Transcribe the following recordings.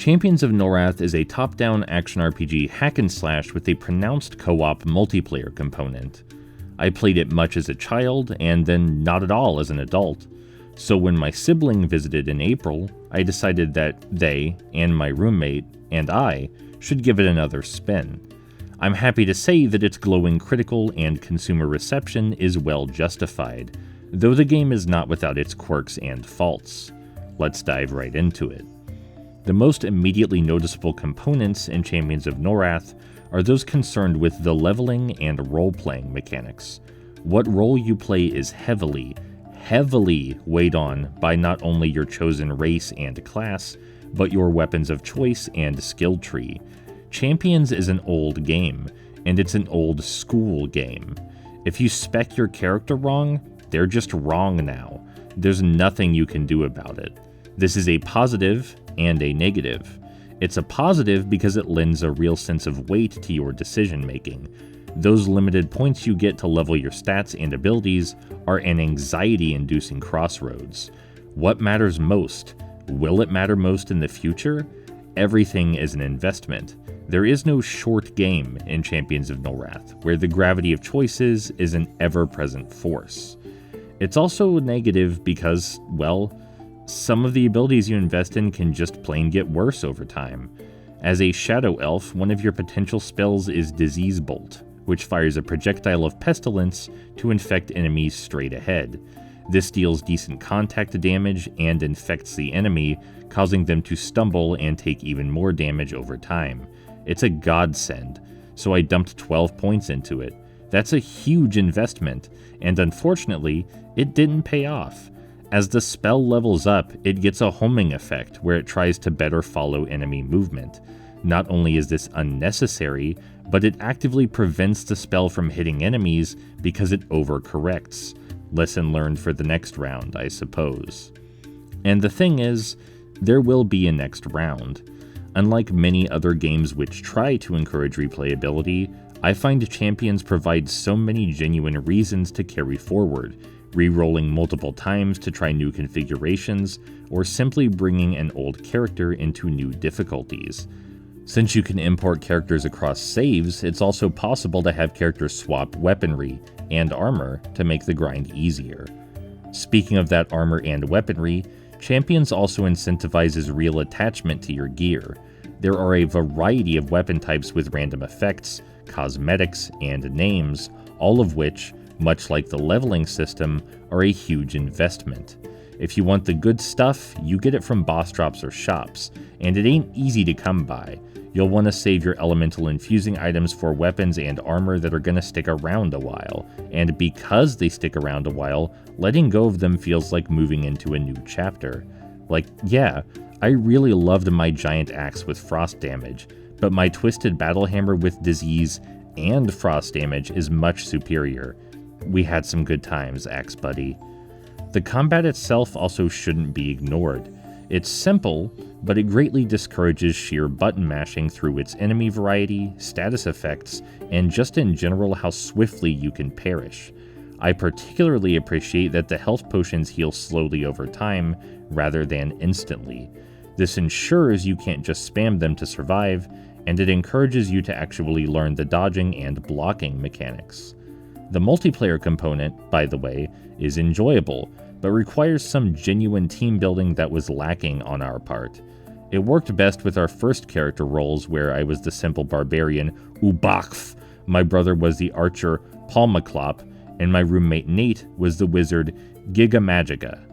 Champions of Norrath is a top-down action RPG hack-and-slash with a pronounced co-op multiplayer component. I played it much as a child, and then not at all as an adult. So when my sibling visited in April, I decided that they, and my roommate, and I, should give it another spin. I'm happy to say that its glowing critical and consumer reception is well justified, though the game is not without its quirks and faults. Let's dive right into it. The most immediately noticeable components in Champions of Norrath are those concerned with the leveling and role-playing mechanics. What role you play is heavily weighed on by not only your chosen race and class, but your weapons of choice and skill tree. Champions is an old game, and it's an old school game. If you spec your character wrong, they're just wrong now. There's nothing you can do about it. This is a positive and a negative. It's a positive because it lends a real sense of weight to your decision making. Those limited points you get to level your stats and abilities are an anxiety-inducing crossroads. What matters most? Will it matter most in the future? Everything is an investment. There is no short game in Champions of Norrath, where the gravity of choices is an ever-present force. It's also negative because, well, some of the abilities you invest in can just plain get worse over time. As a shadow elf, one of your potential spells is Disease Bolt, which fires a projectile of pestilence to infect enemies straight ahead. This deals decent contact damage and infects the enemy, causing them to stumble and take even more damage over time. It's a godsend, so I dumped 12 points into it. That's a huge investment, and unfortunately, it didn't pay off. As the spell levels up, it gets a homing effect where it tries to better follow enemy movement. Not only is this unnecessary, but it actively prevents the spell from hitting enemies because it overcorrects. Lesson learned for the next round, I suppose. And the thing is, there will be a next round. Unlike many other games which try to encourage replayability, I find Champions provide so many genuine reasons to carry forward, re-rolling multiple times to try new configurations, or simply bringing an old character into new difficulties. Since you can import characters across saves, it's also possible to have characters swap weaponry and armor to make the grind easier. Speaking of that armor and weaponry, Champions also incentivizes real attachment to your gear. There are a variety of weapon types with random effects, cosmetics, and names, all of which, much like the leveling system, are a huge investment. If you want the good stuff, you get it from boss drops or shops, and it ain't easy to come by. You'll want to save your elemental infusing items for weapons and armor that are going to stick around a while, and because they stick around a while, letting go of them feels like moving into a new chapter. Like, yeah, I really loved my giant axe with frost damage, but my twisted battle hammer with disease and frost damage is much superior. We had some good times, Axe Buddy. The combat itself also shouldn't be ignored. It's simple, but it greatly discourages sheer button mashing through its enemy variety, status effects, and just in general how swiftly you can perish. I particularly appreciate that the health potions heal slowly over time, rather than instantly. This ensures you can't just spam them to survive, and it encourages you to actually learn the dodging and blocking mechanics. The multiplayer component, by the way, is enjoyable, but requires some genuine team building that was lacking on our part. It worked best with our first character roles where I was the simple barbarian Ubakf, my brother was the archer Palmaclop, and my roommate Nate was the wizard Gigamagica.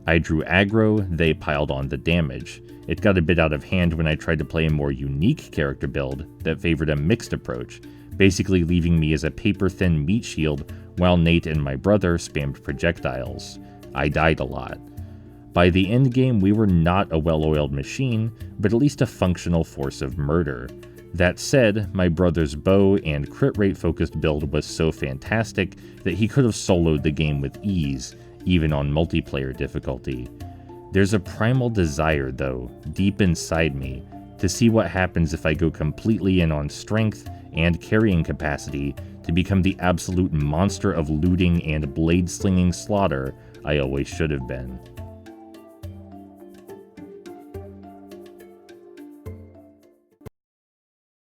I drew aggro, they piled on the damage. It got a bit out of hand when I tried to play a more unique character build that favored a mixed approach, basically leaving me as a paper-thin meat shield while Nate and my brother spammed projectiles. I died a lot. By the end game, we were not a well-oiled machine, but at least a functional force of murder. That said, my brother's bow and crit rate focused build was so fantastic that he could have soloed the game with ease, even on multiplayer difficulty. There's a primal desire, though, deep inside me, to see what happens if I go completely in on strength and carrying capacity to become the absolute monster of looting and blade-slinging slaughter I always should have been.